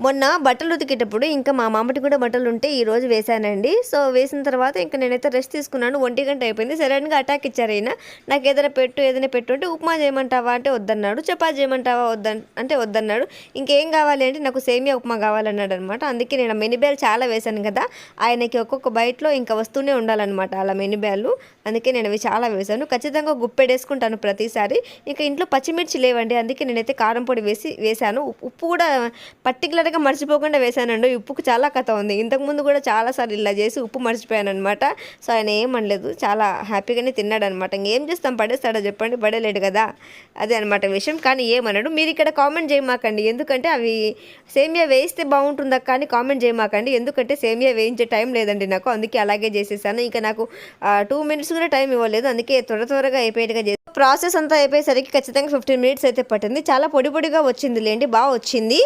మొన్న బట్టలు ఉతికేటప్పుడు ఇంకా మా మామటి కూడా బట్టలు ఉంటే ఈరోజు వేశానండి. సో వేసిన తర్వాత ఇంకా నేనైతే రెస్ట్ తీసుకున్నాను. 1 గంట అయిపోయింది. సడన్గా అటాక్ ఇచ్చారు ఈయన. నాకు ఏదైనా పెట్టు అంటే ఉప్మా చేయమంటావా అంటే వద్దన్నాడు. చపాతి చేయమంటావా అంటే వద్దన్నాడు. ఇంకేం కావాలి అంటే నాకు సేమియా ఉప్మా కావాలన్నాడు అనమాట. అందుకే నేను మెనిబ్యాలు చాలా వేశాను కదా, ఆయనకి ఒక్కొక్క బయటలో ఇంకా వస్తూనే ఉండాలన్నమాట అలా మెనిబ్యాలు. అందుకే నేను అవి చాలా వేశాను. ఖచ్చితంగా గుప్పెడేసుకుంటాను ప్రతిసారి. ఇంకా ఇంట్లో పచ్చిమిర్చి లేవండి, అందుకే నేనైతే కారం పొడి వేశాను. ఉప్పు కూడా పర్టికులర్గా మర్చిపోకుండా వేశానండి. ఉప్పుకు చాలా కథ ఉంది. ఇంతకుముందు కూడా చాలాసార్లు ఇలా చేసి ఉప్పు మర్చిపోయాను అనమాట. సో ఆయన ఏమనలేదు, చాలా హ్యాపీగానే తిన్నాడు అనమాట. ఇంకేం చేస్తాం, పడేస్తాడో చెప్పండి, పడేలేడు కదా, అదే అనమాట విషయం. కానీ ఏమన్నాడు, మీరు ఇక్కడ కామెంట్ చేయమాకండి, ఎందుకంటే అవి సేమియా వేయిస్తే బాగుంటుందా కానీ కామెంట్ చేయమాకండి, ఎందుకంటే సేమియా వేయించే టైం లేదండి నాకు, అందుకే అలాగే చేసేసాను. ఇంకా నాకు 2 minutes కూడా టైం ఇవ్వలేదు, అందుకే త్వరగా అయిపోయేట్టుగా చేసి ప్రాసెస్ అంతా అయిపోయేసరికి ఖచ్చితంగా 15 minutes అయితే పట్టింది. చాలా పొడి పొడిగా వచ్చింది లేండి, బాగా వచ్చింది.